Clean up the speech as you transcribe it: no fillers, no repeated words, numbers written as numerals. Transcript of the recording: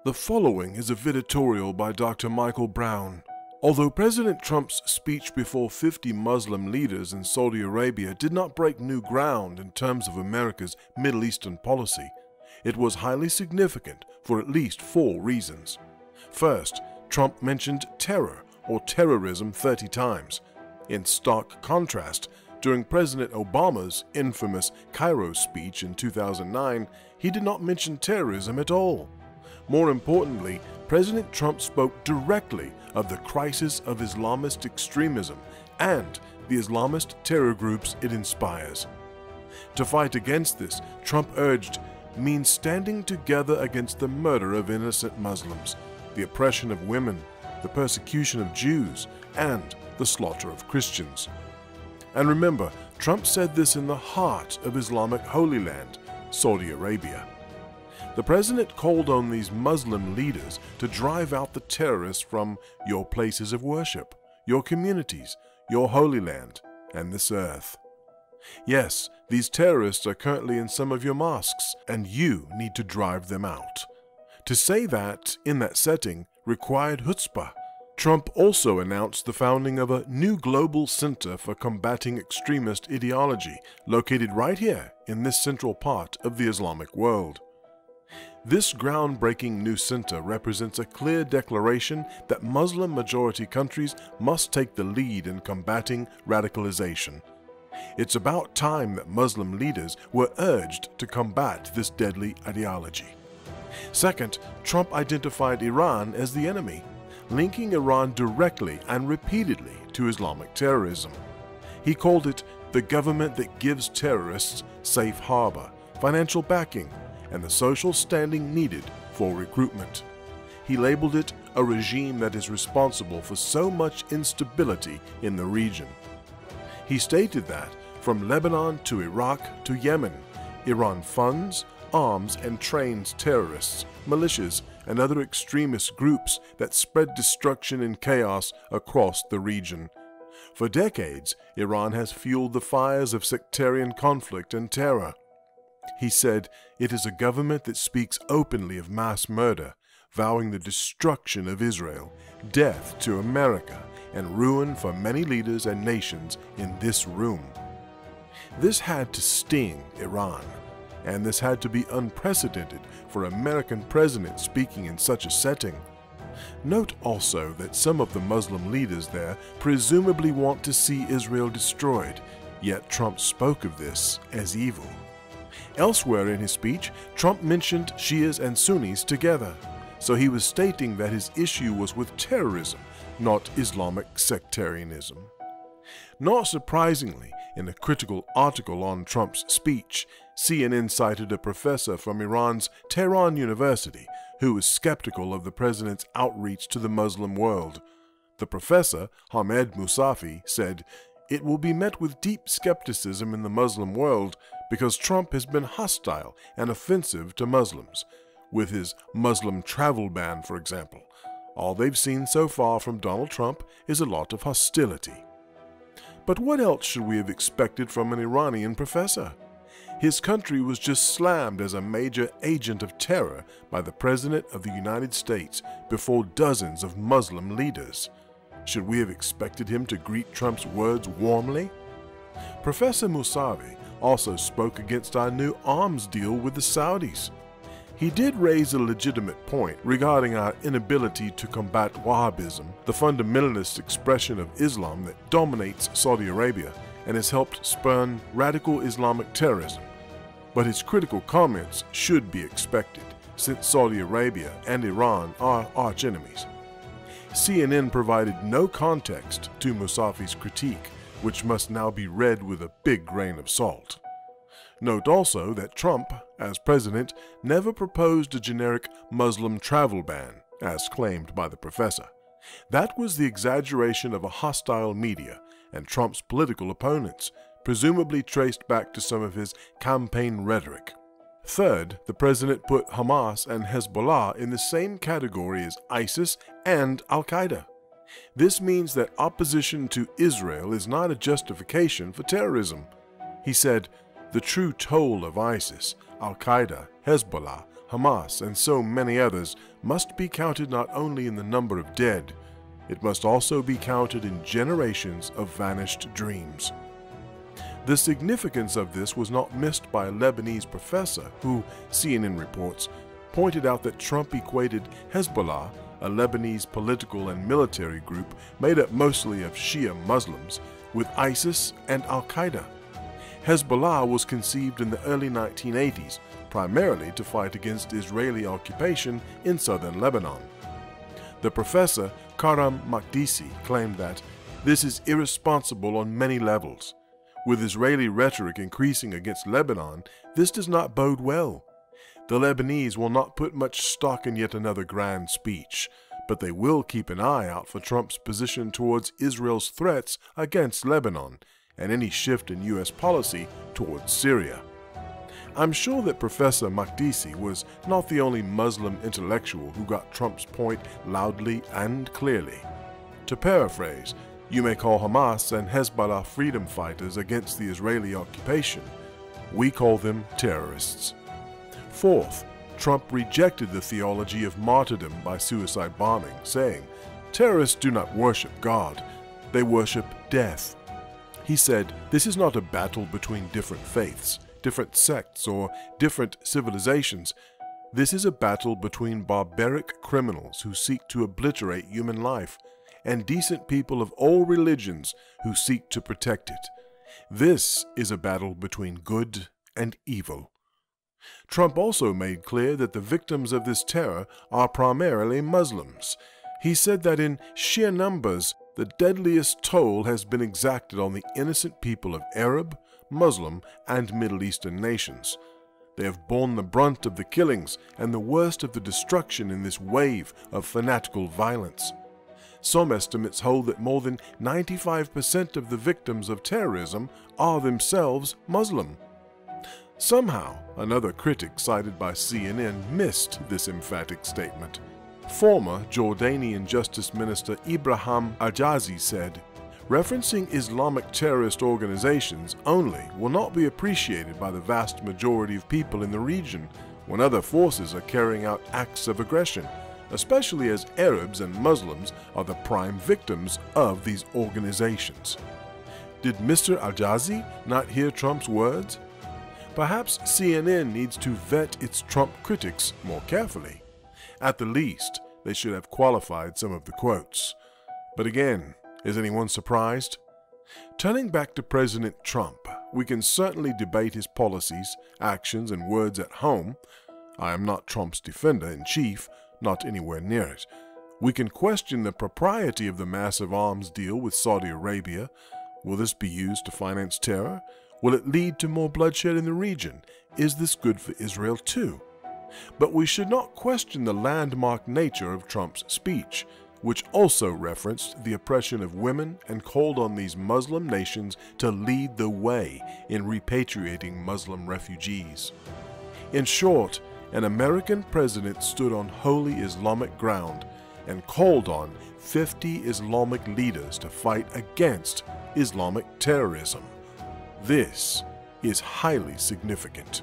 The following is a editorial by Dr. Michael Brown. Although President Trump's speech before 50 Muslim leaders in Saudi Arabia did not break new ground in terms of America's Middle Eastern policy, it was highly significant for at least 4 reasons. First, Trump mentioned terror or terrorism 30 times. In stark contrast, during President Obama's infamous Cairo speech in 2009, he did not mention terrorism at all. More importantly, President Trump spoke directly of the crisis of Islamist extremism and the Islamist terror groups it inspires. To fight against this, Trump urged, means standing together against the murder of innocent Muslims, the oppression of women, the persecution of Jews, and the slaughter of Christians. And remember, Trump said this in the heart of Islamic Holy Land, Saudi Arabia. The president called on these Muslim leaders to drive out the terrorists from your places of worship, your communities, your Holy Land, and this earth. Yes, these terrorists are currently in some of your mosques, and you need to drive them out. To say that, in that setting, required chutzpah. Trump also announced the founding of a new global center for combating extremist ideology, located right here in this central part of the Islamic world. This groundbreaking new center represents a clear declaration that Muslim-majority countries must take the lead in combating radicalization. It's about time that Muslim leaders were urged to combat this deadly ideology. Second, Trump identified Iran as the enemy, linking Iran directly and repeatedly to Islamic terrorism. He called it the government that gives terrorists safe harbor, financial backing, and the social standing needed for recruitment. He labeled it a regime that is responsible for so much instability in the region. He stated that from Lebanon to Iraq to Yemen, Iran funds, arms, and trains terrorists, militias, and other extremist groups that spread destruction and chaos across the region. For decades, Iran has fueled the fires of sectarian conflict and terror. He said, it is a government that speaks openly of mass murder, vowing the destruction of Israel, death to America, and ruin for many leaders and nations in this room. This had to sting Iran, and this had to be unprecedented for an American president speaking in such a setting. Note also that some of the Muslim leaders there presumably want to see Israel destroyed, yet Trump spoke of this as evil. Elsewhere in his speech, Trump mentioned Shias and Sunnis together, so he was stating that his issue was with terrorism, not Islamic sectarianism. Not surprisingly, in a critical article on Trump's speech, CNN cited a professor from Iran's Tehran University who was skeptical of the president's outreach to the Muslim world. The professor, Hamed Mousafi, said, "It will be met with deep skepticism in the Muslim world because Trump has been hostile and offensive to Muslims, with his Muslim travel ban, for example. All they've seen so far from Donald Trump is a lot of hostility." But what else should we have expected from an Iranian professor? His country was just slammed as a major agent of terror by the President of the United States before dozens of Muslim leaders. Should we have expected him to greet Trump's words warmly? Professor Mousavi also spoke against our new arms deal with the Saudis. He did raise a legitimate point regarding our inability to combat Wahhabism, the fundamentalist expression of Islam that dominates Saudi Arabia and has helped spurn radical Islamic terrorism. But his critical comments should be expected, since Saudi Arabia and Iran are arch-enemies. CNN provided no context to Mousafi's critique, which must now be read with a big grain of salt. Note also that Trump, as president, never proposed a generic Muslim travel ban, as claimed by the professor. That was the exaggeration of a hostile media and Trump's political opponents, presumably traced back to some of his campaign rhetoric. Third, the president put Hamas and Hezbollah in the same category as ISIS and Al-Qaeda. This means that opposition to Israel is not a justification for terrorism. He said, "The true toll of ISIS, Al-Qaeda, Hezbollah, Hamas, and so many others must be counted not only in the number of dead, it must also be counted in generations of vanished dreams. The significance of this was not missed by a Lebanese professor who, CNN reports, pointed out that Trump equated Hezbollah, a Lebanese political and military group made up mostly of Shia Muslims, with ISIS and Al-Qaeda. Hezbollah was conceived in the early 1980s, primarily to fight against Israeli occupation in southern Lebanon. The professor, Karam Makdisi, claimed that this is irresponsible on many levels. With Israeli rhetoric increasing against Lebanon, this does not bode well. The Lebanese will not put much stock in yet another grand speech, but they will keep an eye out for Trump's position towards Israel's threats against Lebanon and any shift in U.S. policy towards Syria. I'm sure that Professor Makdisi was not the only Muslim intellectual who got Trump's point loudly and clearly. To paraphrase, you may call Hamas and Hezbollah freedom fighters against the Israeli occupation. We call them terrorists. Fourth, Trump rejected the theology of martyrdom by suicide bombing, saying, "Terrorists do not worship God, they worship death." He said, "This is not a battle between different faiths, different sects, or different civilizations. This is a battle between barbaric criminals who seek to obliterate human life and decent people of all religions who seek to protect it. This is a battle between good and evil." Trump also made clear that the victims of this terror are primarily Muslims. He said that in sheer numbers, the deadliest toll has been exacted on the innocent people of Arab, Muslim, and Middle Eastern nations. They have borne the brunt of the killings and the worst of the destruction in this wave of fanatical violence. Some estimates hold that more than 95% of the victims of terrorism are themselves Muslim. Somehow, another critic cited by CNN missed this emphatic statement. Former Jordanian Justice Minister Ibrahim Ajazi said, "Referencing Islamic terrorist organizations only will not be appreciated by the vast majority of people in the region when other forces are carrying out acts of aggression, especially as Arabs and Muslims are the prime victims of these organizations." Did Mr. Ajazi not hear Trump's words? Perhaps CNN needs to vet its Trump critics more carefully. At the least, they should have qualified some of the quotes. But again, is anyone surprised? Turning back to President Trump, we can certainly debate his policies, actions, and words at home. I am not Trump's defender-in-chief, not anywhere near it. We can question the propriety of the massive arms deal with Saudi Arabia. Will this be used to finance terror? Will it lead to more bloodshed in the region? Is this good for Israel too? But we should not question the landmark nature of Trump's speech, which also referenced the oppression of women and called on these Muslim nations to lead the way in repatriating Muslim refugees. In short, an American president stood on holy Islamic ground and called on 50 Islamic leaders to fight against Islamic terrorism. This is highly significant.